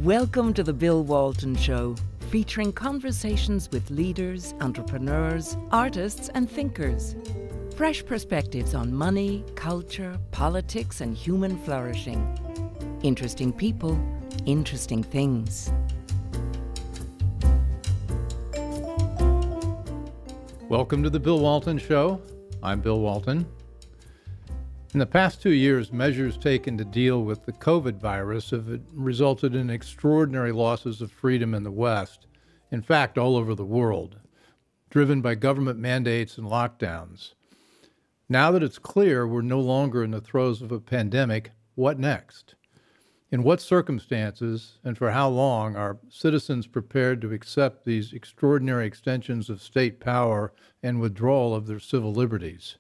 Welcome to the Bill Walton Show, featuring conversations with leaders, entrepreneurs, artists, and thinkers. Fresh perspectives on money, culture, politics, and human flourishing. Interesting people, interesting things. Welcome to the Bill Walton Show. I'm Bill Walton. In the past 2 years, measures taken to deal with the COVID virus have resulted in extraordinary losses of freedom in the West, in fact, all over the world, driven by government mandates and lockdowns. Now that it's clear we're no longer in the throes of a pandemic, what next? In what circumstances and for how long are citizens prepared to accept these extraordinary extensions of state power and withdrawal of their civil liberties?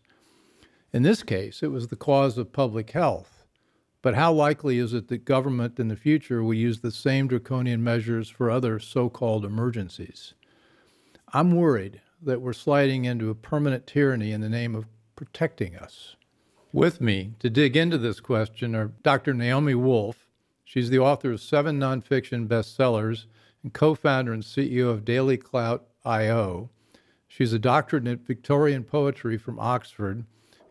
In this case, it was the cause of public health. But how likely is it that government in the future will use the same draconian measures for other so-called emergencies? I'm worried that we're sliding into a permanent tyranny in the name of protecting us. With me to dig into this question are Dr. Naomi Wolf. She's the author of 7 nonfiction bestsellers and co-founder and CEO of Daily Clout.io. She's a doctorate in Victorian poetry from Oxford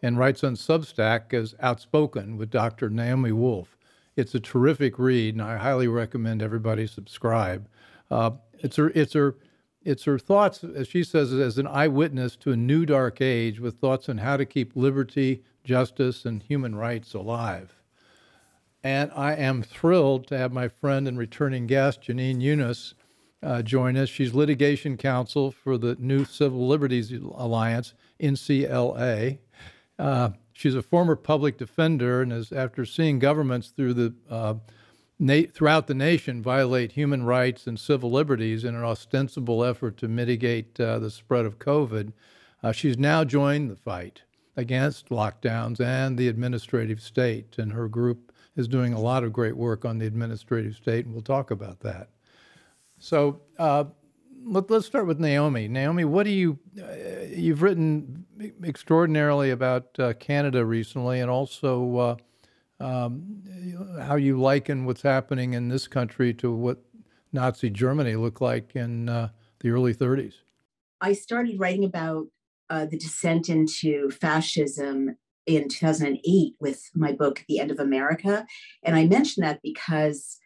and writes on Substack as Outspoken with Dr. Naomi Wolf. It's a terrific read, and I highly recommend everybody subscribe. It's her thoughts, as she says, as an eyewitness to a new dark age with thoughts on how to keep liberty, justice, and human rights alive. And I am thrilled to have my friend and returning guest, Jenin Younes, join us. She's litigation counsel for the new Civil Liberties Alliance, NCLA. She's a former public defender and is, after seeing governments throughout the nation violate human rights and civil liberties in an ostensible effort to mitigate the spread of COVID, she's now joined the fight against lockdowns and the administrative state. And her group is doing a lot of great work on the administrative state, and we'll talk about that. So let's start with Naomi. Naomi, what do you've written extraordinarily about Canada recently, and also how you liken what's happening in this country to what Nazi Germany looked like in the early 30s. I started writing about the descent into fascism in 2008 with my book, The End of America. And I mention that because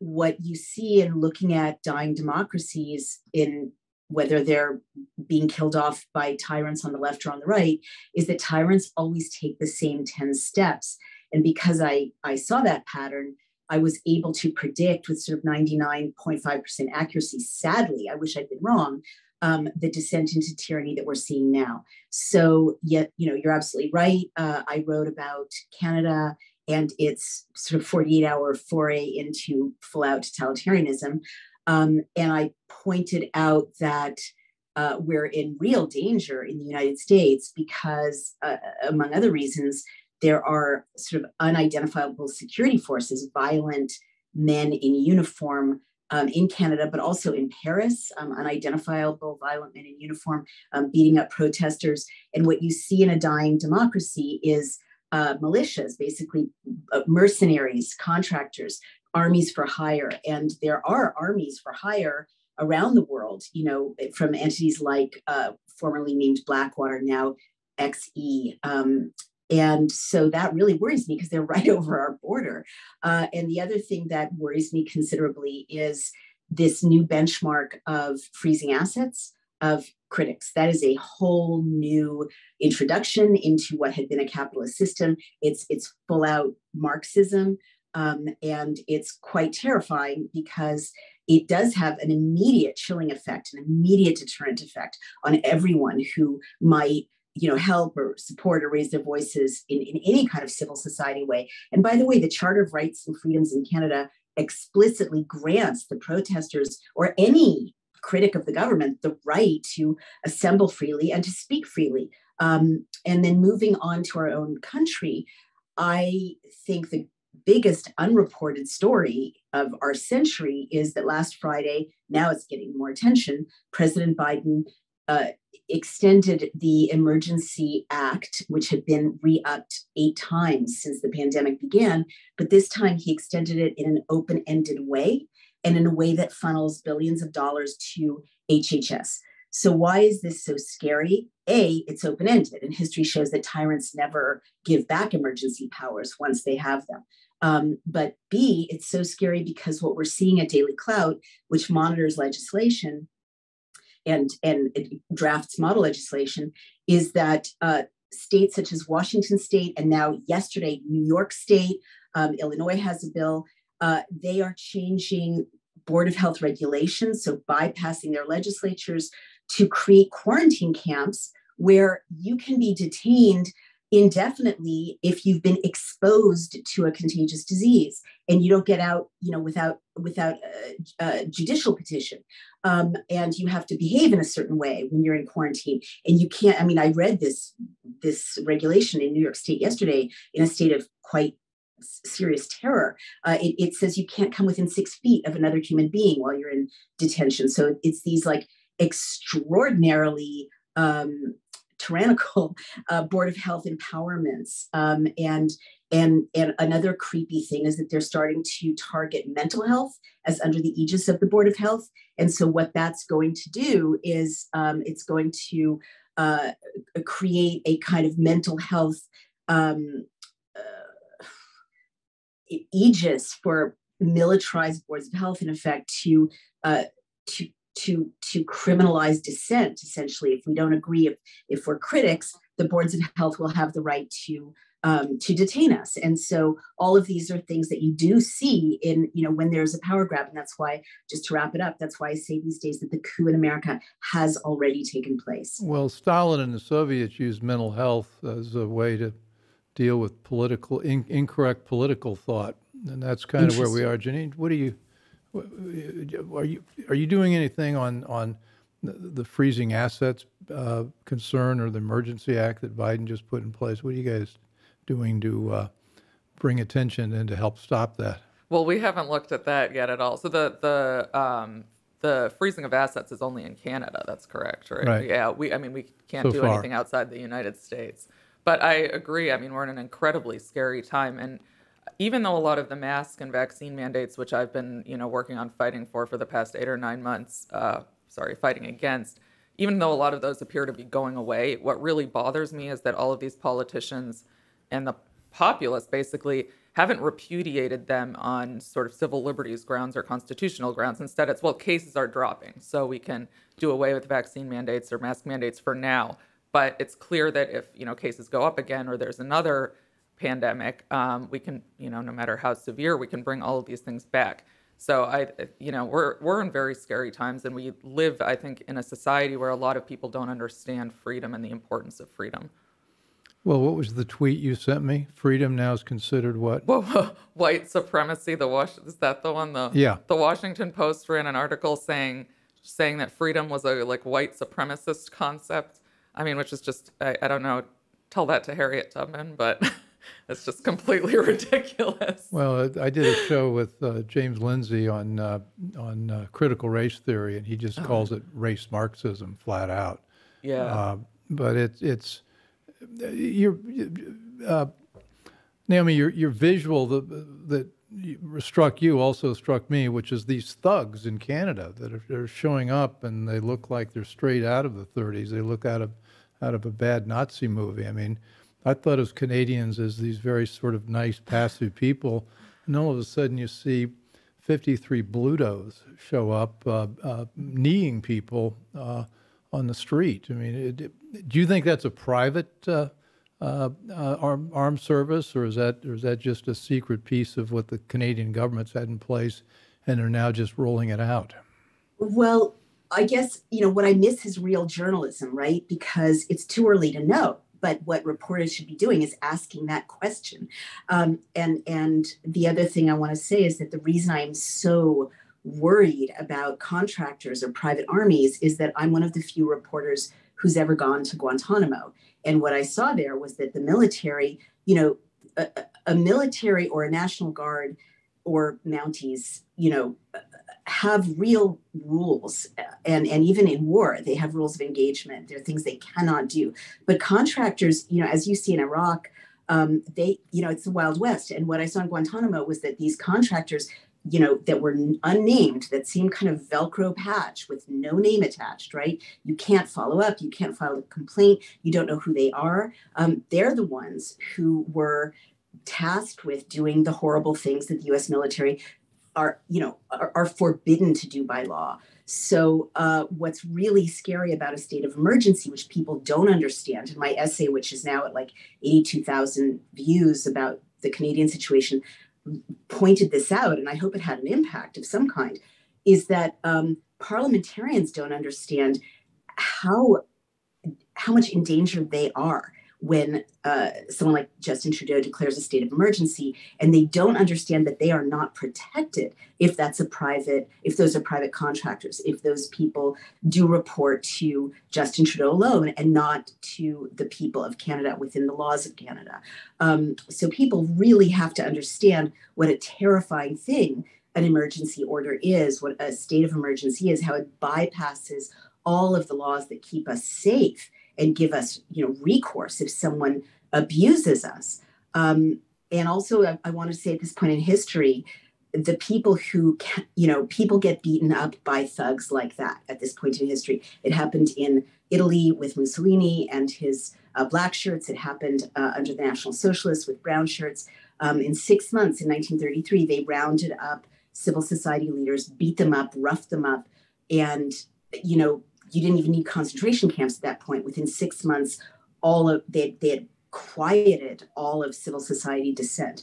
what you see in looking at dying democracies, in whether they're being killed off by tyrants on the left or on the right, is that tyrants always take the same 10 steps. And because I saw that pattern, I was able to predict with sort of 99.5% accuracy, sadly, I wish I'd been wrong, the descent into tyranny that we're seeing now. So, yet, you're absolutely right. I wrote about Canada and its sort of 48-hour foray into full-out totalitarianism. And I pointed out that we're in real danger in the United States because, among other reasons, there are sort of unidentifiable security forces, violent men in uniform in Canada, but also in Paris, unidentifiable violent men in uniform beating up protesters. And what you see in a dying democracy is militias, basically mercenaries, contractors, armies for hire. And there are armies for hire around the world, from entities like formerly named Blackwater, now XE. And so that really worries me because they're right over our border. And the other thing that worries me considerably is this new benchmark of freezing assets of critics. That is a whole new introduction into what had been a capitalist system. It's full out Marxism. And it's quite terrifying because it does have an immediate chilling effect, an immediate deterrent effect on everyone who might help or support or raise their voices in any kind of civil society way. And by the way, the Charter of Rights and Freedoms in Canada explicitly grants the protesters or any critic of the government the right to assemble freely and to speak freely. And then moving on to our own country, I think the biggest unreported story of our century is that last Friday, now it's getting more attention, President Biden extended the Emergency Act, which had been re-upped 8 times since the pandemic began. But this time he extended it in an open-ended way and in a way that funnels billions of dollars to HHS. So why is this so scary? A, it's open-ended, and history shows that tyrants never give back emergency powers once they have them. But B, it's so scary because what we're seeing at Daily Clout, which monitors legislation and it drafts model legislation, is that states such as Washington State and now yesterday, New York State, Illinois has a bill, they are changing Board of Health regulations, so bypassing their legislatures to create quarantine camps where you can be detained indefinitely if you've been exposed to a contagious disease and you don't get out, without a judicial petition. And you have to behave in a certain way when you're in quarantine. And you can't, I read this regulation in New York State yesterday in a state of quite serious terror. It says you can't come within 6 feet of another human being while you're in detention. So it's these like extraordinarily tyrannical Board of Health empowerments. And another creepy thing is that they're starting to target mental health as under the aegis of the Board of Health. And so what that's going to do is it's going to create a kind of mental health aegis for militarized boards of health, in effect, to criminalize dissent. Essentially, if we don't agree, if we're critics, the boards of health will have the right to detain us. And so all of these are things that you do see in, when there's a power grab. And that's why, just to wrap it up, that's why I say these days that the coup in America has already taken place. Well, Stalin and the Soviets used mental health as a way to deal with incorrect political thought. And that's kind of where we are. Jenin, are you doing anything on the freezing assets concern or the Emergency Act that Biden just put in place? What are you guys doing to bring attention and to help stop that? Well, we haven't looked at that yet at all. So the freezing of assets is only in Canada. That's correct, right? Right. Yeah. We can't do anything outside the United States. But I agree. We're in an incredibly scary time, and even though a lot of the mask and vaccine mandates, which I've been, working on fighting for the past 8 or 9 months, fighting against, even though a lot of those appear to be going away, what really bothers me is that all of these politicians and the populace basically haven't repudiated them on sort of civil liberties grounds or constitutional grounds. Instead, it's, cases are dropping, so we can do away with vaccine mandates or mask mandates for now. But it's clear that if, cases go up again or there's another pandemic, we can, no matter how severe, we can bring all of these things back. So we're in very scary times, and we live, I think, in a society where a lot of people don't understand freedom and the importance of freedom. Well, what was the tweet you sent me? Freedom now is considered what? Well, white supremacy. Is that the one? Yeah. The Washington Post ran an article saying that freedom was a white supremacist concept. Which is just, I don't know, tell that to Harriet Tubman, but it's just completely ridiculous. Well, I did a show with James Lindsay on critical race theory, and he just calls it race Marxism flat out. Yeah. But it's Naomi, your visual that struck you also struck me, which is these thugs in Canada that are showing up, and they look like they're straight out of the 30s. They look out of a bad Nazi movie. I thought of Canadians as these very sort of nice, passive people, and all of a sudden you see 53 Blutos show up kneeing people on the street. Do you think that's a private armed service, or is that just a secret piece of what the Canadian government's had in place, and are now just rolling it out? Well, I guess, what I miss is real journalism, right? Because it's too early to know. But what reporters should be doing is asking that question. And the other thing I want to say is that the reason I am so worried about contractors or private armies is that I'm one of the few reporters who's ever gone to Guantanamo. And what I saw there was that the military, a military or a National Guard or Mounties, have real rules, and even in war, they have rules of engagement. There are things they cannot do. But contractors, as you see in Iraq, it's the Wild West. And what I saw in Guantanamo was that these contractors, that were unnamed, that seemed kind of Velcro patch with no name attached, right? You can't follow up. You can't file a complaint. You don't know who they are. They're the ones who were tasked with doing the horrible things that the U.S. military are forbidden to do by law. So what's really scary about a state of emergency, which people don't understand, in my essay, which is now at like 82,000 views about the Canadian situation, pointed this out, and I hope it had an impact of some kind, is that parliamentarians don't understand how much in danger they are when someone like Justin Trudeau declares a state of emergency, and they don't understand that they are not protected if those are private contractors, if those people do report to Justin Trudeau alone and not to the people of Canada within the laws of Canada. So people really have to understand what a terrifying thing an emergency order is, what a state of emergency is, how it bypasses all of the laws that keep us safe and give us, recourse if someone abuses us. And also, I want to say at this point in history, the people who, people get beaten up by thugs like that at this point in history. It happened in Italy with Mussolini and his black shirts. It happened under the National Socialists with brown shirts. In 6 months, in 1933, they rounded up civil society leaders, beat them up, roughed them up, and, you didn't even need concentration camps at that point. Within 6 months, they had quieted all of civil society dissent.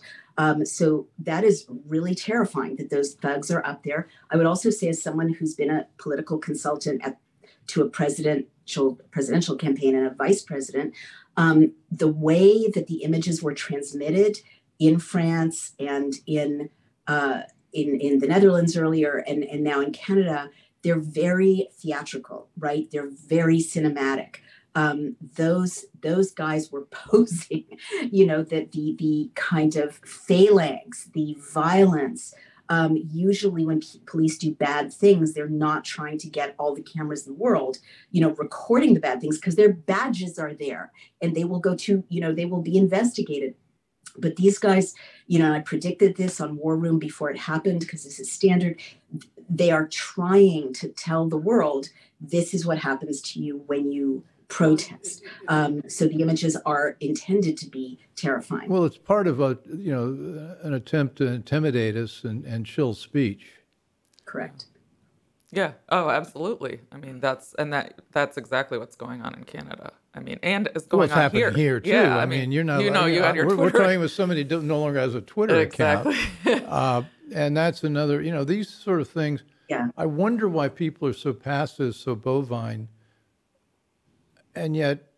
So that is really terrifying that those thugs are up there. I would also say, as someone who's been a political consultant to a presidential campaign and a vice president, the way that the images were transmitted in France and in the Netherlands earlier and now in Canada, they're very theatrical, right? They're very cinematic. Those guys were posing, that the kind of phalanx, the violence. Usually when police do bad things, they're not trying to get all the cameras in the world, recording the bad things, because their badges are there and they will they will be investigated. But these guys, I predicted this on War Room before it happened, because this is standard. They are trying to tell the world, this is what happens to you when you protest. So the images are intended to be terrifying. Well, it's part of an attempt to intimidate us and chill speech. Correct. Yeah. Oh, absolutely. I mean, that's exactly what's going on in Canada. I mean, and it's going on here too. Yeah, I mean, you had your Twitter. We're talking with somebody who no longer has a Twitter account. And that's another, these sort of things. Yeah. I wonder why people are so passive, so bovine, and yet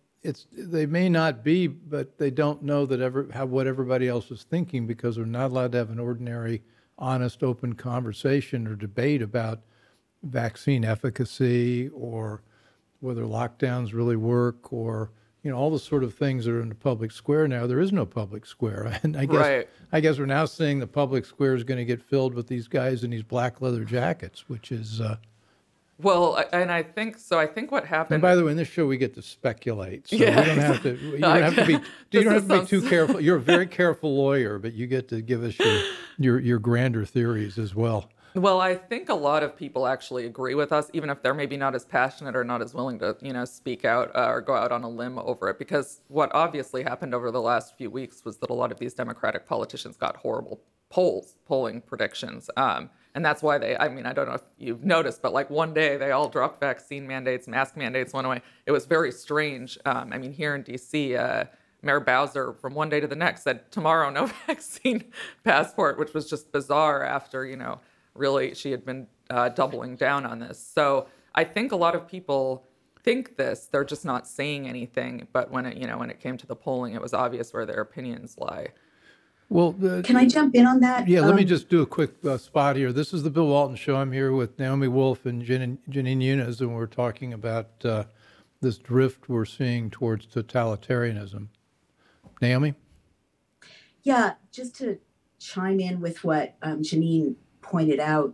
they may not be, but they don't know what everybody else is thinking, because they're not allowed to have an ordinary, honest, open conversation or debate about vaccine efficacy or whether lockdowns really work, or all the sort of things that are in the public square now. There is no public square, and I guess we're now seeing the public square is going to get filled with these guys in these black leather jackets, which is well, and I think what happened. And by the way, in this show we get to speculate, so we don't have to. You don't have to be. You don't have to be too careful. You're a very careful lawyer, but you get to give us your grander theories as well. Well, I think a lot of people actually agree with us, even if they're maybe not as passionate or not as willing to, speak out or go out on a limb over it. Because what obviously happened over the last few weeks was that a lot of these Democratic politicians got horrible polling predictions. And that's why I don't know if you've noticed, but like one day they all dropped vaccine mandates, mask mandates went away. It was very strange. Here in DC, Mayor Bowser, from one day to the next, said tomorrow, no vaccine passport, which was just bizarre after, really, she had been doubling down on this. So I think a lot of people think this. They're just not saying anything. But when it came to the polling, it was obvious where their opinions lie. Well, can I jump in on that? Yeah, let me just do a quick spot here. This is the Bill Walton Show. I'm here with Naomi Wolf and Jenin Younes, and we're talking about this drift we're seeing towards totalitarianism. Naomi? Yeah, just to chime in with what Jenin pointed out,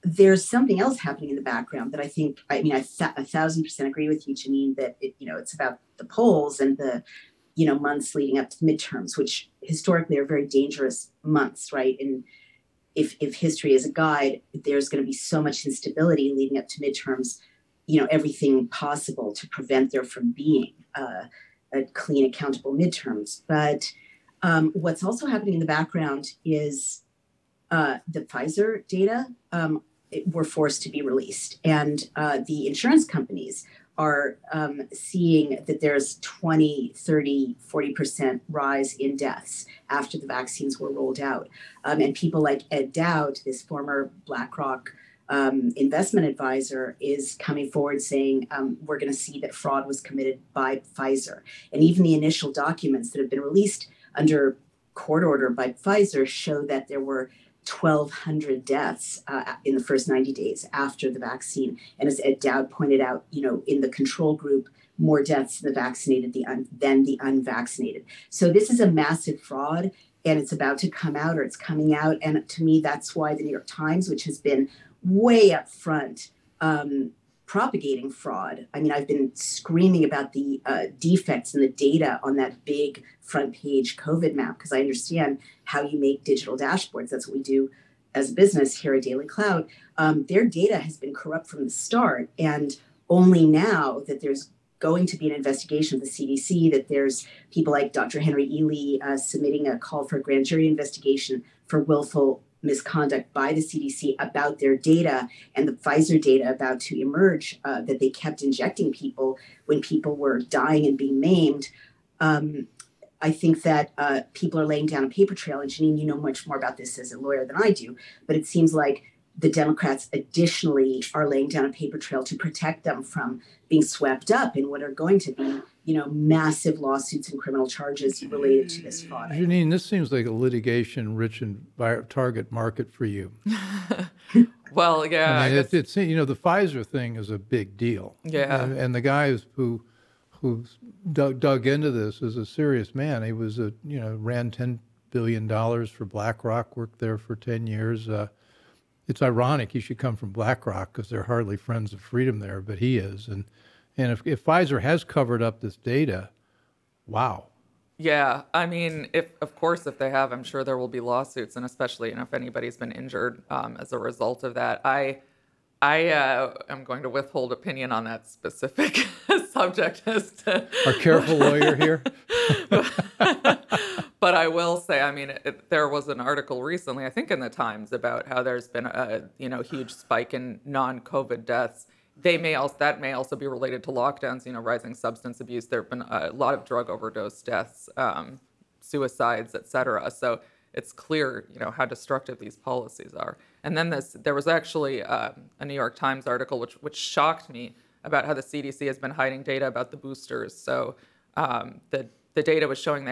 there's something else happening in the background that I think, I 1,000% agree with you, Jenin, that it's about the polls and the, months leading up to the midterms, which historically are very dangerous months, right? And if history is a guide, there's going to be so much instability leading up to midterms, everything possible to prevent there from being a clean, accountable midterms. But what's also happening in the background is the Pfizer data were forced to be released. And the insurance companies are seeing that there's 20, 30, 40% rise in deaths after the vaccines were rolled out. And people like Ed Dowd, this former BlackRock investment advisor, is coming forward saying we're going to see that fraud was committed by Pfizer. And even the initial documents that have been released under court order by Pfizer show that there were 1,200 deaths in the first 90 days after the vaccine. And as Ed Dowd pointed out, in the control group, more deaths in the vaccinated than the unvaccinated. So this is a massive fraud, and it's about to come out, or it's coming out. And to me, that's why the New York Times, which has been way up front propagating fraud. I've been screaming about the defects in the data on that big front page COVID map, because I understand how you make digital dashboards. That's what we do as a business here at Daily Cloud. Their data has been corrupt from the start. And only now that there's going to be an investigation of the CDC, that there's people like Dr. Henry Ely submitting a call for a grand jury investigation for willful misconduct by the CDC about their data, and the Pfizer data about to emerge, that they kept injecting people when people were dying and being maimed. I think that people are laying down a paper trail, and Jenin, you know much more about this as a lawyer than I do, but it seems like the Democrats additionally are laying down a paper trail to protect them from being swept up in what are going to be, massive lawsuits and criminal charges related to this fraud. Jenin, this seems like a litigation-rich and target market for you. Well, yeah. It's the Pfizer thing is a big deal. Yeah. And the guy who dug into this is a serious man. He was ran $10 billion for BlackRock, worked there for 10 years. It's ironic he should come from BlackRock because they're hardly friends of freedom there, but he is. And if Pfizer has covered up this data, wow. Yeah, if they have, I'm sure there will be lawsuits, and especially if anybody's been injured as a result of that. I am going to withhold opinion on that specific subject as to our careful lawyer here. But I will say, there was an article recently, I think in the Times, about how there's been a huge spike in non-COVID deaths. That may also be related to lockdowns, rising substance abuse. There have been a lot of drug overdose deaths, suicides, et cetera. So it's clear, how destructive these policies are. And then there was actually a New York Times article which shocked me about how the CDC has been hiding data about the boosters. So the data was showing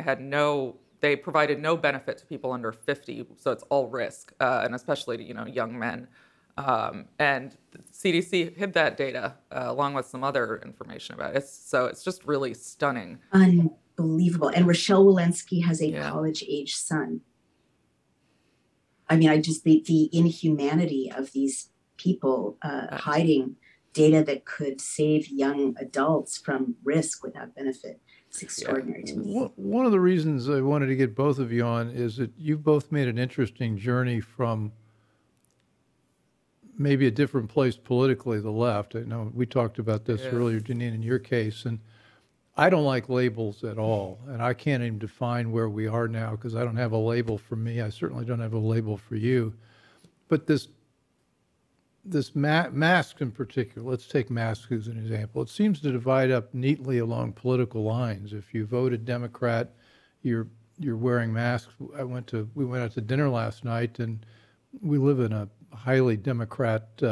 they provided no benefit to people under 50, so it's all risk, and especially to young men. And the CDC hid that data along with some other information about it. So it's just really stunning. Unbelievable. And Rochelle Walensky has a college-age son. The inhumanity of these people hiding data that could save young adults from risk without benefit. It's extraordinary to me. One of the reasons I wanted to get both of you on is that you've both made an interesting journey from maybe a different place politically, the left. I know we talked about this earlier, Jenin, in your case, and I don't like labels at all, and I can't even define where we are now because I don't have a label for me. I certainly don't have a label for you. But this mask in particular, let's take masks as an example. It seems to divide up neatly along political lines. If you voted Democrat, you're wearing masks. We went out to dinner last night, and we live in a highly Democrat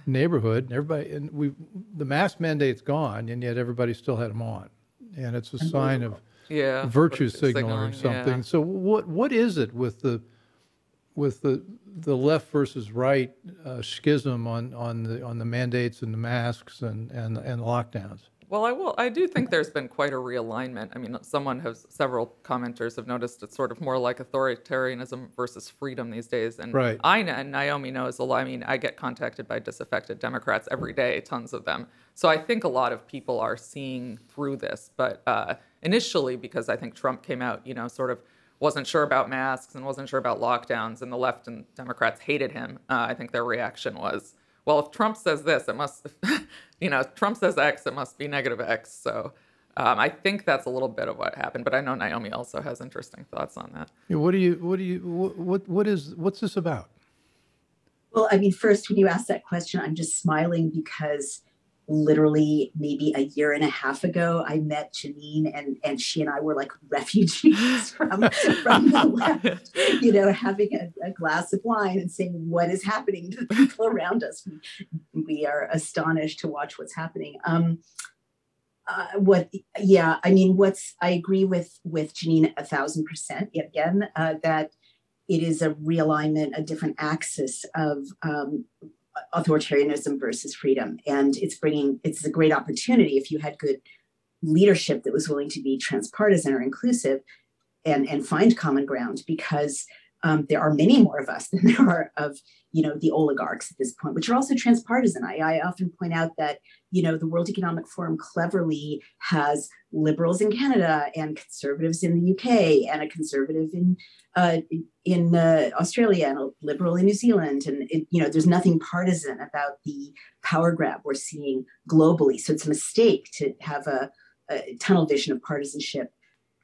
neighborhood. And the mask mandate's gone, and yet everybody still had them on, and it's a sign of virtue signaling something. Yeah. So what is it with the left versus right schism on the mandates and the masks and the lockdowns? Well, I do think there's been quite a realignment. I mean, several commenters have noticed it's sort of more like authoritarianism versus freedom these days. And right. and Naomi knows a lot. I mean, I get contacted by disaffected Democrats every day, tons of them. So I think a lot of people are seeing through this. But initially, because I think Trump came out, sort of wasn't sure about masks and wasn't sure about lockdowns, and the left and Democrats hated him, I think their reaction was, well, if Trump says this, it must, Trump says X, it must be negative X. So I think that's a little bit of what happened. But I know Naomi also has interesting thoughts on that. Yeah, what's this about? Well, I mean, first, when you ask that question, I'm just smiling because literally maybe a year and a half ago, I met Jenin, and she and I were like refugees from the left, having a glass of wine and saying, what is happening to the people around us? We are astonished to watch what's happening. I agree with Jenin 1,000% yet again, that it is a realignment, a different axis of authoritarianism versus freedom. And it's a great opportunity if you had good leadership that was willing to be transpartisan or inclusive and find common ground, because there are many more of us than there are of, the oligarchs at this point, which are also transpartisan. I often point out that, the World Economic Forum cleverly has liberals in Canada and conservatives in the UK and a conservative in Australia and a liberal in New Zealand. And, there's nothing partisan about the power grab we're seeing globally. So it's a mistake to have a tunnel vision of partisanship,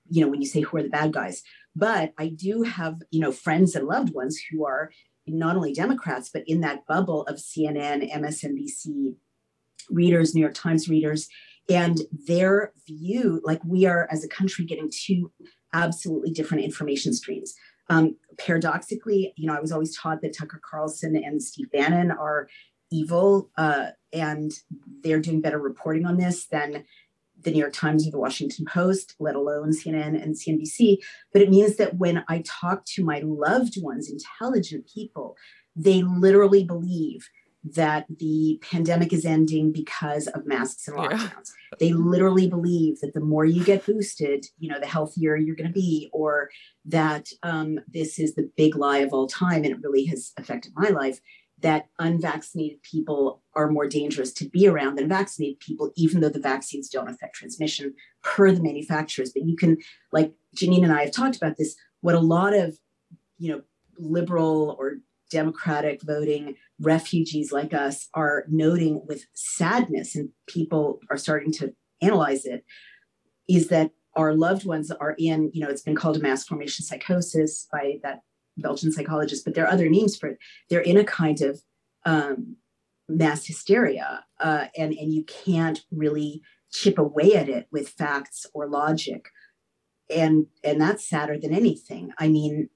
when you say who are the bad guys. But I do have, friends and loved ones who are not only Democrats, but in that bubble of CNN, MSNBC readers, New York Times readers, and their view, like we are as a country getting two absolutely different information streams. Paradoxically, I was always taught that Tucker Carlson and Steve Bannon are evil, and they're doing better reporting on this than the New York Times or the Washington Post, let alone CNN and CNBC. But it means that when I talk to my loved ones, intelligent people, they literally believe that the pandemic is ending because of masks and lockdowns. Yeah. They literally believe that the more you get boosted, the healthier you're going to be, or that this is the big lie of all time, and it really has affected my life, that unvaccinated people are more dangerous to be around than vaccinated people, even though the vaccines don't affect transmission per the manufacturers. But you can, like Jenin and I have talked about this, what a lot of, liberal or Democratic voting refugees like us are noting with sadness, and people are starting to analyze it, is that our loved ones are in, it's been called a mass formation psychosis by that Belgian psychologist, but there are other names for it. They're in a kind of mass hysteria, and you can't really chip away at it with facts or logic. And that's sadder than anything. I mean,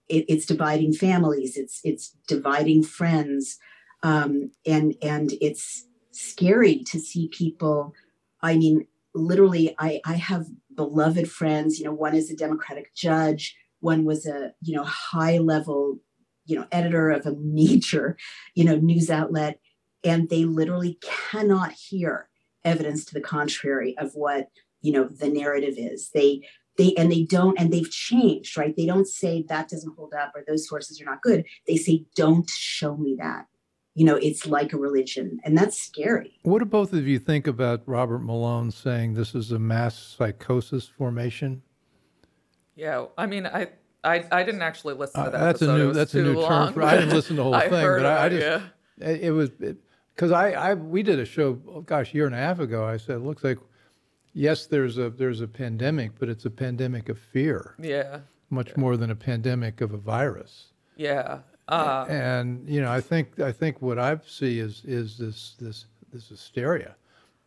it's dividing families, it's dividing friends, and it's scary to see people. I mean, literally, I have beloved friends. One is a Democratic judge. One was a high level editor of a major news outlet, and they literally cannot hear evidence to the contrary of what the narrative is. They've changed, right? They don't say that doesn't hold up or those sources are not good. They say, don't show me that. It's like a religion, and that's scary. What do both of you think about Robert Malone saying this is a mass psychosis formation? Yeah, I mean, I didn't actually listen to that that's episode. That's a new term. I didn't listen to the whole thing, but it was because we did a show, a year and a half ago. I said, it looks like, yes, there's a pandemic, but it's a pandemic of fear. Yeah. Much more than a pandemic of a virus. Yeah. And I think what I see is this hysteria.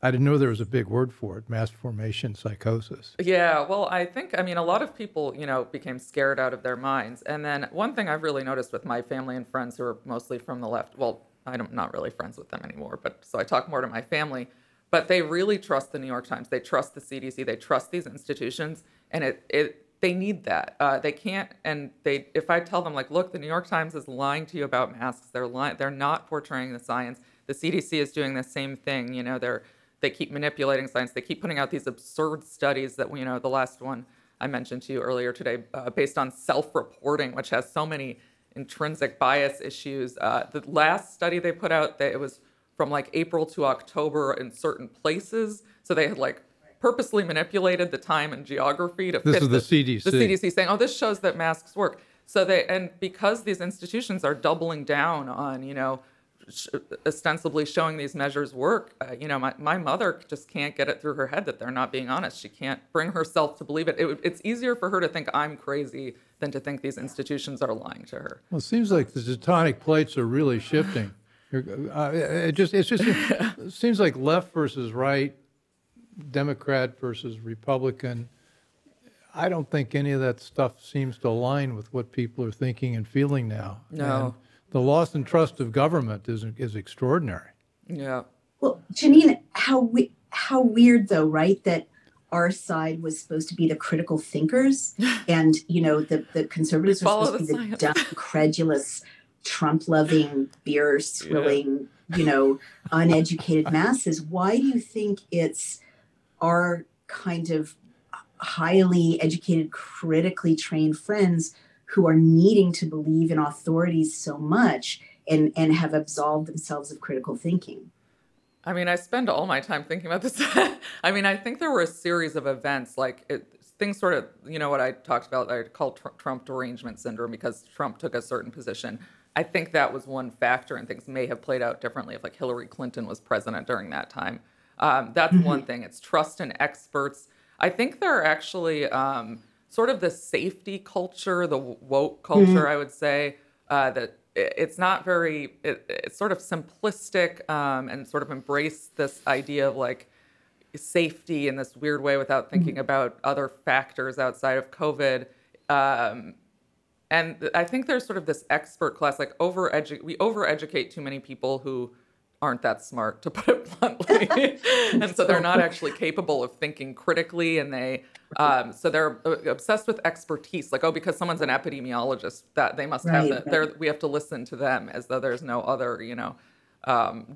I didn't know there was a big word for it, mass formation psychosis. Yeah, well, a lot of people, became scared out of their minds. And then one thing I've really noticed with my family and friends who are mostly from the left, well, I'm not really friends with them anymore, but so I talk more to my family, but they really trust the New York Times. They trust the CDC. They trust these institutions, and they need that. They can't, and if I tell them, like, look, the New York Times is lying to you about masks. They're not portraying the science. The CDC is doing the same thing. they keep manipulating science. They keep putting out these absurd studies that, you know, the last one I mentioned to you earlier today, based on self-reporting, which has so many intrinsic bias issues. The last study they put out, that it was from like April to October in certain places. So they had like purposely manipulated the time and geography to fit the CDC. The CDC saying, oh, this shows that masks work. So and because these institutions are doubling down on, you know, ostensibly showing these measures work, you know, my mother just can't get it through her head that they're not being honest. She can't bring herself to believe it. It's eeasier for her to think I'm crazy than to think these institutions are lying to her. Well, it seems like the tectonic plates are really shifting. It seems like left versus right, Democrat versus Republican. I don't think any of that stuff seems to align with what people are thinking and feeling now. No. And the loss and trust of government is extraordinary. Yeah. Well, Jenin, how weird though, right? That our side was supposed to be the critical thinkers, and you know the conservatives were supposed to be the dumb, credulous, Trump-loving, beer-swilling, you know, uneducated masses. Why do you think it's our kind of highly educated, critically trained friends who are needing to believe in authorities so much and have absolved themselves of critical thinking? I mean, I spend all my time thinking about this. I mean, I think there were a series of events, like things sort of, you know, what I talked about, I called Trump derangement syndrome, because Trump took a certain position. I think that was one factor, and things may have played out differently if like Hillary Clinton was president during that time. That's one thing. It's trust in experts. I think there are actually sort of the safety culture, the woke culture, I would say, that it's not very, it's sort of simplistic and sort of embrace this idea of like safety in this weird way without thinking about other factors outside of COVID. And I think there's sort of this expert class, like we overeducate too many people who aren't that smart, to put it bluntly. And so they're not actually capable of thinking critically, and so they're obsessed with expertise. Like, oh, because someone's an epidemiologist, that they must have that. We have to listen to them, as though there's no other, you know,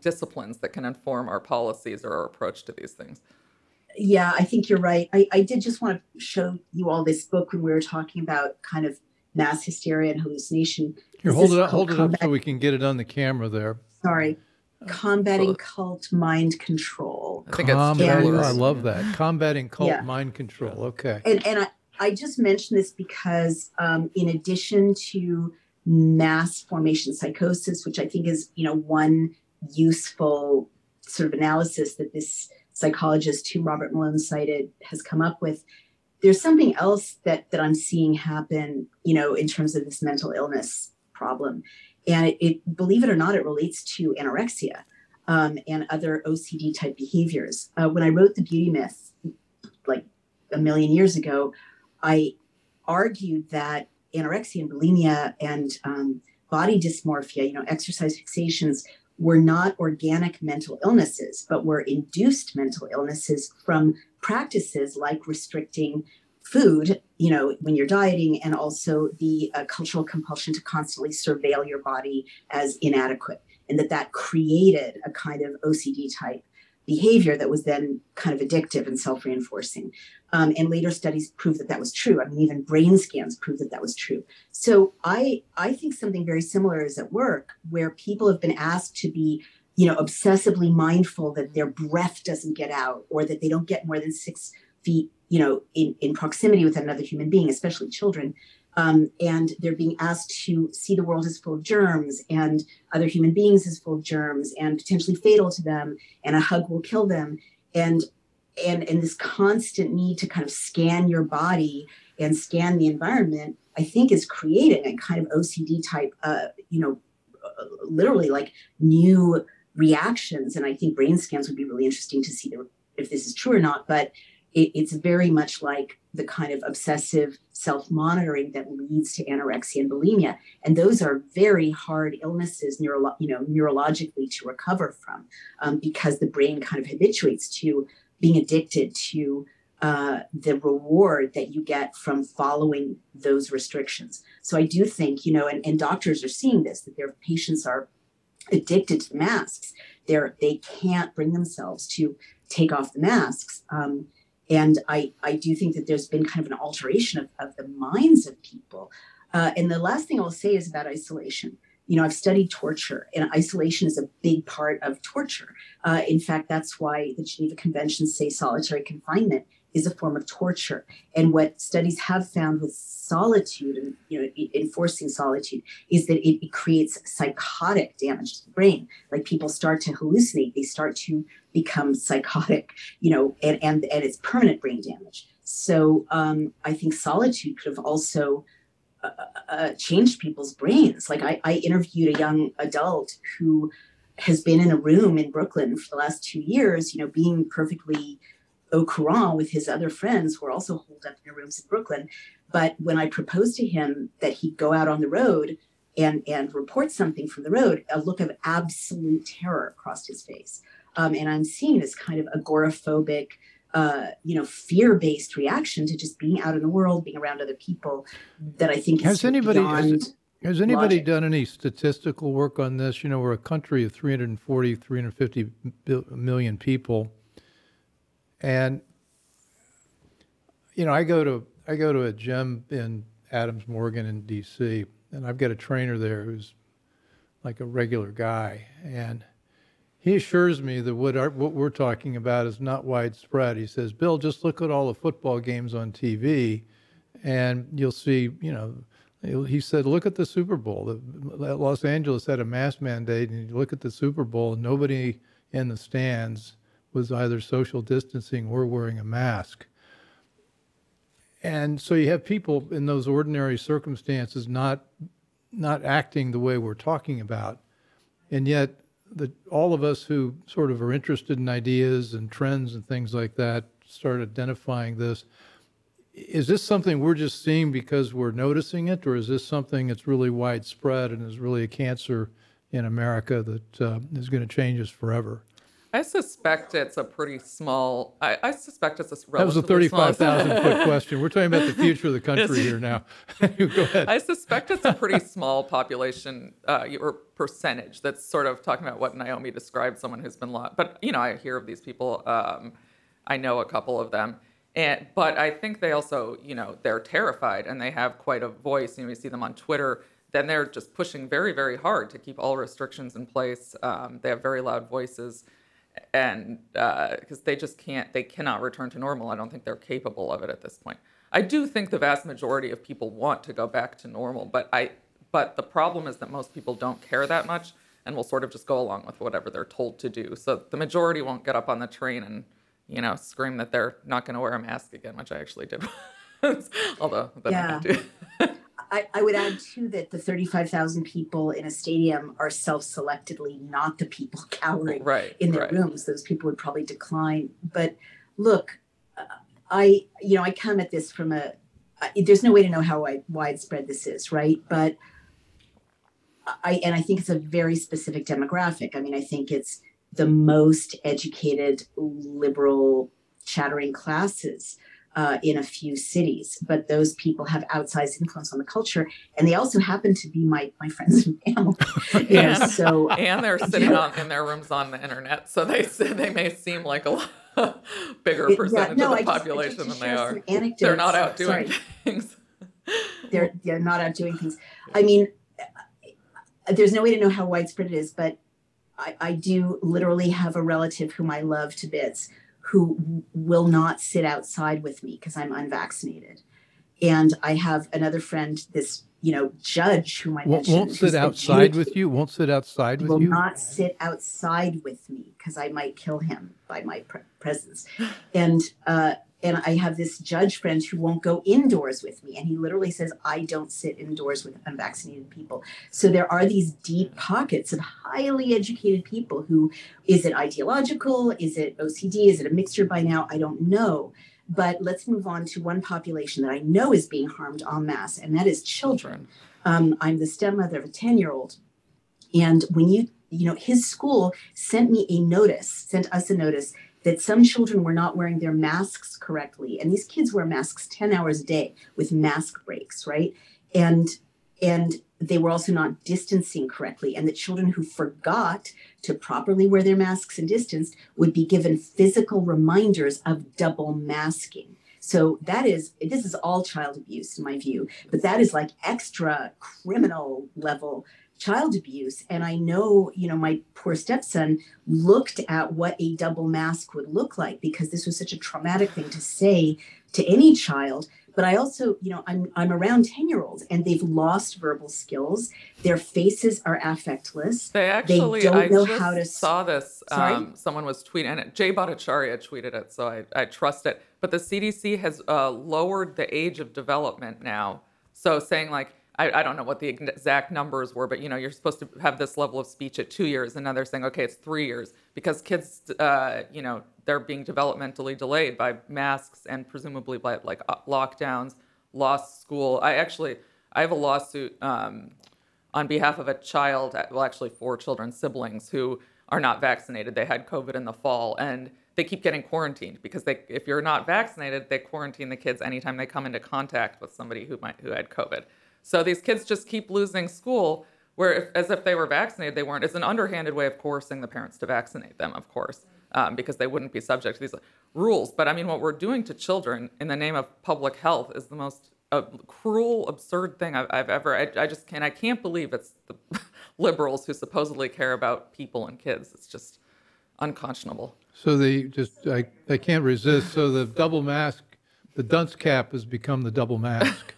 disciplines that can inform our policies or our approach to these things. Yeah, I think you're right. I did just want to show you all this book when we were talking about kind of mass hysteria and hallucination. Here, hold it up so we can get it on the camera there. Sorry. Combating cult mind control. I think I love that. Combating cult mind control. Okay. And I just mentioned this because in addition to mass formation psychosis, which I think is, you know, one useful sort of analysis that this psychologist who Robert Malone cited has come up with, there's something else that I'm seeing happen, you know, in terms of this mental illness problem. And it believe it or not, it relates to anorexia and other OCD type behaviors. When I wrote The Beauty Myth, like a million years ago, I argued that anorexia and bulimia and body dysmorphia, you know, exercise fixations, were not organic mental illnesses, but were induced mental illnesses from practices like restricting food, you know, when you're dieting, and also the cultural compulsion to constantly surveil your body as inadequate, and that created a kind of OCD type behavior that was then kind of addictive and self-reinforcing. And later studies proved that was true. I mean, even brain scans proved that was true. So I think something very similar is at work, where people have been asked to be, you know, obsessively mindful that their breath doesn't get out, or that they don't get more than 6 feet, you know, in proximity with another human being, especially children. And they're being asked to see the world as full of germs, and other human beings as full of germs, and potentially fatal to them, and a hug will kill them. And this constant need to kind of scan your body and scan the environment, I think, is creating a kind of OCD type, you know, literally like new reactions. And I think brain scans would be really interesting to see if this is true or not. But it's very much like the kind of obsessive self-monitoring that leads to anorexia and bulimia. And those are very hard illnesses, neurologically to recover from, because the brain kind of habituates to being addicted to the reward that you get from following those restrictions. So I do think, you know, and doctors are seeing this, that their patients are addicted to masks. They can't bring themselves to take off the masks. And I do think that there's been kind of an alteration of the minds of people. And the last thing I'll say is about isolation. I've studied torture, and isolation is a big part of torture. In fact, that's why the Geneva Conventions say solitary confinement is a form of torture. And what studies have found with solitude and enforcing solitude is that it creates psychotic damage to the brain. Like people start to hallucinate, they start to become psychotic, and it's permanent brain damage. So I think solitude could have also changed people's brains. Like I interviewed a young adult who has been in a room in Brooklyn for the last 2 years, being perfectly au courant with his other friends who are also holed up in their rooms in Brooklyn. But when I proposed to him that he'd go out on the road and report something from the road, a look of absolute terror crossed his face. And I'm seeing this kind of agoraphobic, fear-based reaction to just being out in the world, being around other people, that I think is beyond Has anybody logic. done any statistical work on this? We're a country of 350 million people. And, I go to a gym in Adams Morgan in DC, and I've got a trainer there who's like a regular guy. And he assures me that what we're talking about is not widespread. He says, Bill, just look at all the football games on TV and you'll see, he said, look at the Super Bowl. Los Angeles had a mask mandate, and you look at the Super Bowl and nobody in the stands was either social distancing or wearing a mask. And so you have people in those ordinary circumstances not acting the way we're talking about. And yet all of us who sort of are interested in ideas and trends and things like that start identifying this. Is this something we're just seeing because we're noticing it, or is this something that's really widespread and is really a cancer in America that is going to change us forever? I suspect it's a pretty small, I suspect it's a relatively That was a 35,000 foot question. We're talking about the future of the country here now. Go ahead. I suspect it's a pretty small population or percentage that's sort of talking about what Naomi described, someone who's been locked. But, I hear of these people. I know a couple of them. But I think they also, they're terrified and they have quite a voice. You see them on Twitter. Then they're just pushing very, very hard to keep all restrictions in place. They have very loud voices. And because they cannot return to normal. I don't think they're capable of it at this point. I do think the vast majority of people want to go back to normal, but the problem is that most people don't care that much and will sort of just go along with whatever they're told to do. So the majority won't get up on the train and, scream that they're not going to wear a mask again, which I actually did. Although that yeah. I would add, too, that the 35,000 people in a stadium are self-selectedly not the people cowering in their rooms. Those people would probably decline. But look, I come at this from there's no way to know how widespread this is, right? But I think it's a very specific demographic. I mean, I think it's the most educated, liberal, chattering classes in a few cities, but those people have outsized influence on the culture, and they also happen to be my friends and family. And they're sitting in their rooms on the internet, so they may seem like a lot bigger percentage of the population than they are. They're not out doing things. They're not out doing things. I mean, there's no way to know how widespread it is, but I do literally have a relative whom I love to bits who will not sit outside with me because I'm unvaccinated. And I have another friend, this, judge whom I mentioned. Won't sit outside with you? Won't sit outside with you? Will not sit outside with me because I might kill him by my presence. And I have this judge friend who won't go indoors with me. And he literally says, I don't sit indoors with unvaccinated people. So there are these deep pockets of highly educated people who, is it ideological? Is it OCD? Is it a mixture by now? I don't know. But let's move on to one population that I know is being harmed en masse, and that is children. I'm the stepmother of a 10-year-old. And when his school sent us a notice that some children were not wearing their masks correctly. And these kids wear masks 10 hours a day with mask breaks, right? And they were also not distancing correctly, and the children who forgot to properly wear their masks and distanced would be given physical reminders of double masking. So this is all child abuse in my view, but that is like extra criminal level child abuse. And I know, my poor stepson looked at what a double mask would look like, because this was such a traumatic thing to say to any child. But I also, I'm around 10-year-olds, and they've lost verbal skills. Their faces are affectless. They don't know how to. Saw this. Someone was tweeting, and Jay Bhattacharya tweeted it, so I trust it. But the CDC has lowered the age of development now. So saying like, I don't know what the exact numbers were, but you're supposed to have this level of speech at 2 years, and now they're saying, okay, it's 3 years, because kids, they're being developmentally delayed by masks and presumably by like lockdowns, lost school. I have a lawsuit on behalf of a child, well, actually 4 children, siblings who are not vaccinated. They had COVID in the fall, and they keep getting quarantined because if you're not vaccinated, they quarantine the kids anytime they come into contact with somebody who had COVID. So these kids just keep losing school, as if they were vaccinated, they weren't. It's an underhanded way of coercing the parents to vaccinate them, of course, because they wouldn't be subject to these rules. But I mean, what we're doing to children in the name of public health is the most cruel, absurd thing I've ever. I can't believe it's the liberals who supposedly care about people and kids. It's just unconscionable. So they can't resist. So the double mask, the dunce cap has become the double mask.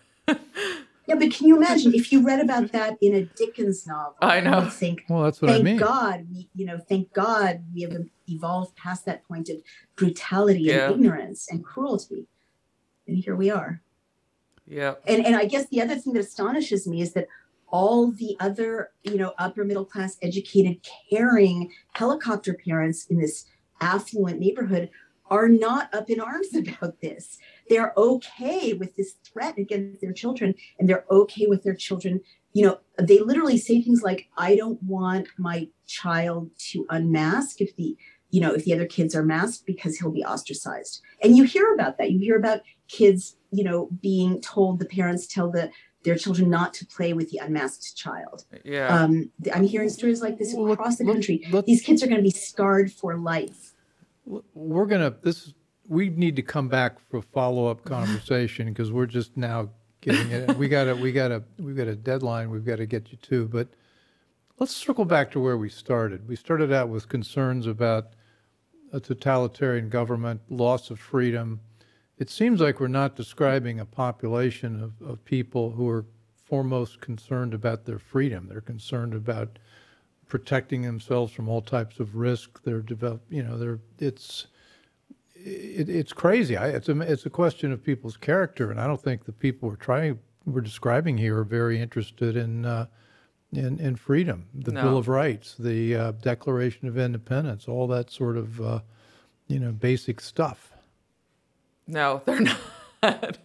Yeah, but can you imagine if you read about that in a Dickens novel? I know. You'd think, well, that's what I mean. Thank God we have evolved past that point of brutality and ignorance and cruelty. And here we are. Yeah. And I guess the other thing that astonishes me is that all the other, upper middle class, educated, caring helicopter parents in this affluent neighborhood are not up in arms about this. They're okay with this threat against their children, and they're okay with their children. They literally say things like, I don't want my child to unmask if the other kids are masked, because he'll be ostracized. And you hear about that. You hear about kids, being told, the parents tell their children not to play with the unmasked child. Yeah. I'm hearing stories like this across the country. These kids are going to be scarred for life. We need to come back for a follow-up conversation, because we're just now getting it. We've got a deadline we've got to get you to, but let's circle back to where we started. We started out with concerns about a totalitarian government, loss of freedom. It seems like we're not describing a population of people who are foremost concerned about their freedom. They're concerned about protecting themselves from all types of risk. It's crazy. It's a question of people's character, and I don't think the people we're describing here are very interested in freedom, the Bill of Rights, the Declaration of Independence, all that sort of basic stuff. No, they're not.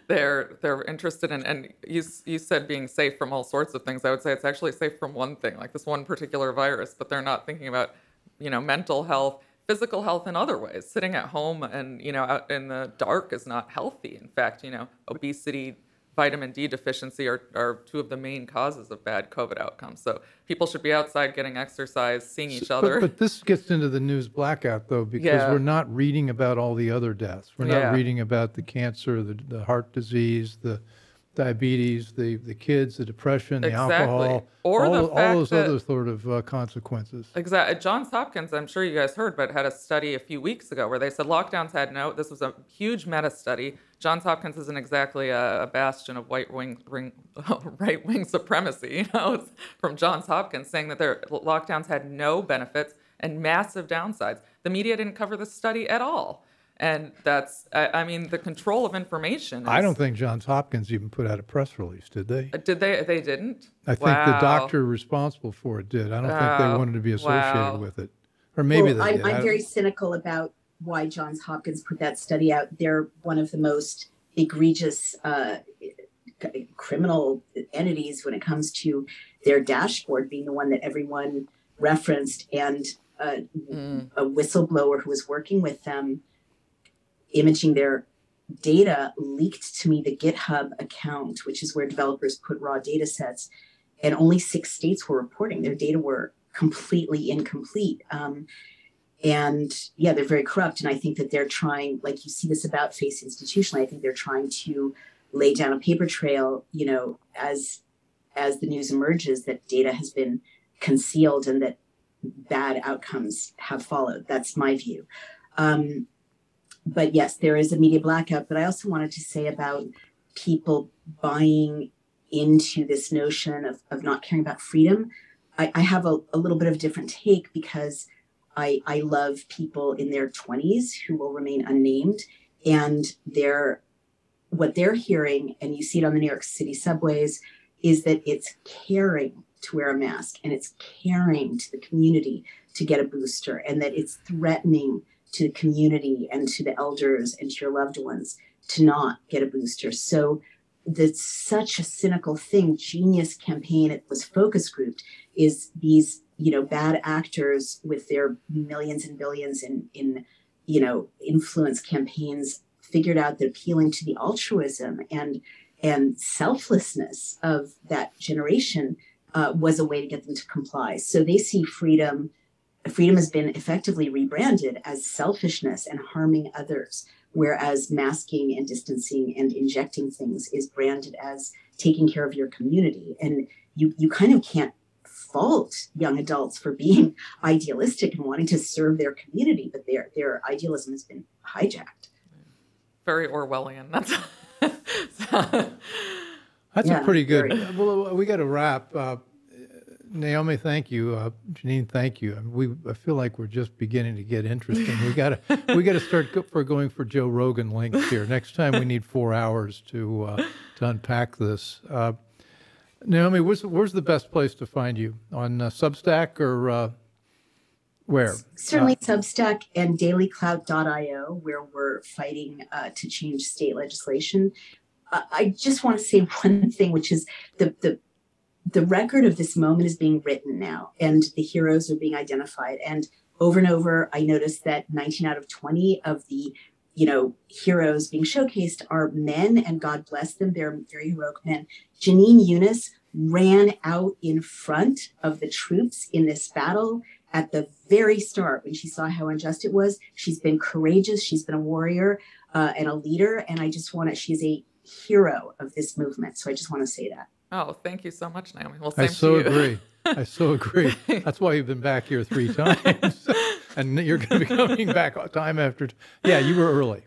They're interested in, and you said being safe from all sorts of things. I would say it's actually safe from one thing, like this one particular virus, but they're not thinking about, mental health, physical health in other ways. Sitting at home and, out in the dark is not healthy. In fact, obesity, vitamin D deficiency are two of the main causes of bad COVID outcomes. So people should be outside getting exercise, seeing each other. But this gets into the news blackout, though, because we're not reading about all the other deaths. We're not reading about the cancer, the heart disease, the diabetes, the kids, the depression, the alcohol, or all those other sort of consequences. Exactly. Johns Hopkins, I'm sure you guys heard, but had a study a few weeks ago where they said lockdowns had this was a huge meta study. Johns Hopkins isn't exactly a bastion of right-wing supremacy, It's from Johns Hopkins, saying that their lockdowns had no benefits and massive downsides. The media didn't cover this study at all. And that's, the control of information. I don't think Johns Hopkins even put out a press release, did they? Did they? They didn't? I think the doctor responsible for it did. I don't think they wanted to be associated with it. Or maybe they did. I'm very cynical about why Johns Hopkins put that study out. They're one of the most egregious criminal entities when it comes to their dashboard being the one that everyone referenced. And a whistleblower who was working with them, imaging their data, leaked to me the GitHub account, which is where developers put raw data sets. and only 6 states were reporting. Their data were completely incomplete. And yeah, they're very corrupt. And I think that they're trying, like you see this about face institutionally, I think they're trying to lay down a paper trail, you know, as the news emerges that data has been concealed and that bad outcomes have followed. That's my view. But yes, there is a media blackout. But I also wanted to say about people buying into this notion of not caring about freedom. I have a little bit of a different take because I love people in their 20s who will remain unnamed, and what they're hearing, and you see it on the New York City subways, is that it's caring to wear a mask, and it's caring to the community to get a booster, and that it's threatening to the community and to the elders and to your loved ones to not get a booster. So that's such a cynical thing. Genius campaign, it was focus grouped, is these, you know, bad actors with their millions and billions in you know, influence campaigns figured out that appealing to the altruism and selflessness of that generation was a way to get them to comply. So they see freedom has been effectively rebranded as selfishness and harming others, whereas masking and distancing and injecting things is branded as taking care of your community. And you kind of can't fault young adults for being idealistic and wanting to serve their community, but their idealism has been hijacked. Very Orwellian. That's a pretty good. Well, we got to wrap. Naomi, thank you. Jenin, thank you. I mean, I feel like we're just beginning to get interesting. We got to start going for Joe Rogan links here. Next time we need 4 hours to unpack this. Naomi, where's the best place to find you? On Substack or where? Certainly Substack and dailyclout.io, where we're fighting to change state legislation. I just want to say one thing, which is the record of this moment is being written now, and the heroes are being identified. And over, I noticed that 19 out of 20 of the, you know, heroes being showcased are men, and God bless them. They're very heroic men. Jenin Younes ran out in front of the troops in this battle at the very start when she saw how unjust it was. She's been courageous. She's been a warrior and a leader. And she's a hero of this movement. So I just want to say that. Oh, thank you so much, Naomi. Well, same I so to you. agree. I so agree. That's why you've been back here 3 times. And you're going to be coming back time after. Yeah, you were early.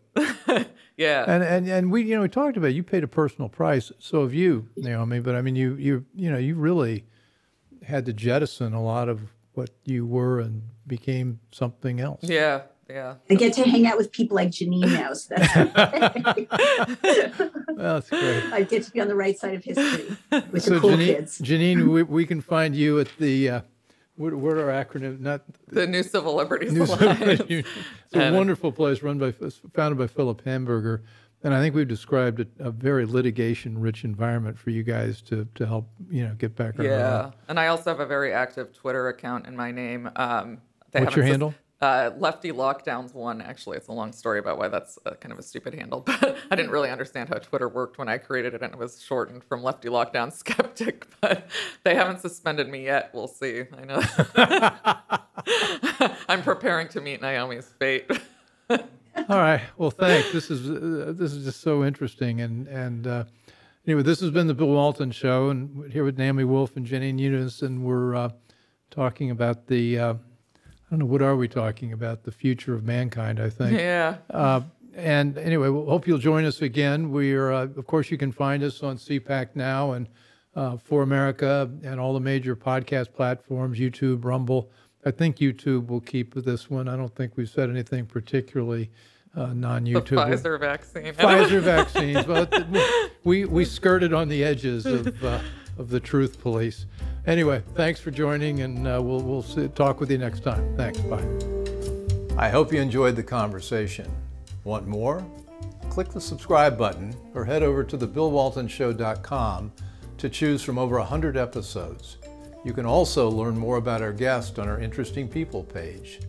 Yeah. And we, you know, we talked about it. You paid a personal price. So have you, Naomi. But I mean, you really had to jettison a lot of what you were and became something else. Yeah. I get to hang out with people like Jenin now, so that's okay. Well, that's great. I get to be on the right side of history with the cool kids. Jenin, we can find you at the, what are our acronym? Not the New Civil Liberties Alliance. It's a wonderful place founded by Philip Hamburger. And I think we've described a very litigation-rich environment for you guys to help, you know, get back on. Yeah, and I also have a very active Twitter account in my name. What's your handle? Lefty Lockdowns 1. Actually, it's a long story about why that's kind of a stupid handle, but I didn't really understand how Twitter worked when I created it, and it was shortened from Lefty Lockdown Skeptic, but they haven't suspended me yet. We'll see. I know. I'm preparing to meet Naomi's fate. All right. Well, thanks. This is just so interesting, and anyway, this has been the Bill Walton Show, and we're here with Naomi Wolf and Jenin Younes, and we're talking about the. I don't know, what are we talking about? The future of mankind, I think. Yeah. And anyway, we hope you'll join us again. We're, of course, you can find us on CPAC Now and For America and all the major podcast platforms, YouTube, Rumble. I think YouTube will keep this one. I don't think we've said anything particularly non-YouTube. The Pfizer vaccine. Pfizer vaccines. But we skirted on the edges of the truth police. Anyway, thanks for joining, and we'll talk with you next time. Thanks. Bye. I hope you enjoyed the conversation. Want more? Click the subscribe button or head over to thebillwaltonshow.com to choose from over 100 episodes. You can also learn more about our guest on our Interesting People page.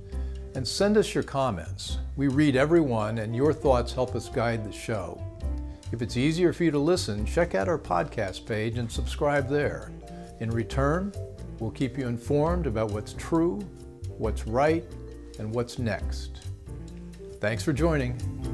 And send us your comments. We read every one, and your thoughts help us guide the show. If it's easier for you to listen, check out our podcast page and subscribe there. In return, we'll keep you informed about what's true, what's right, and what's next. Thanks for joining.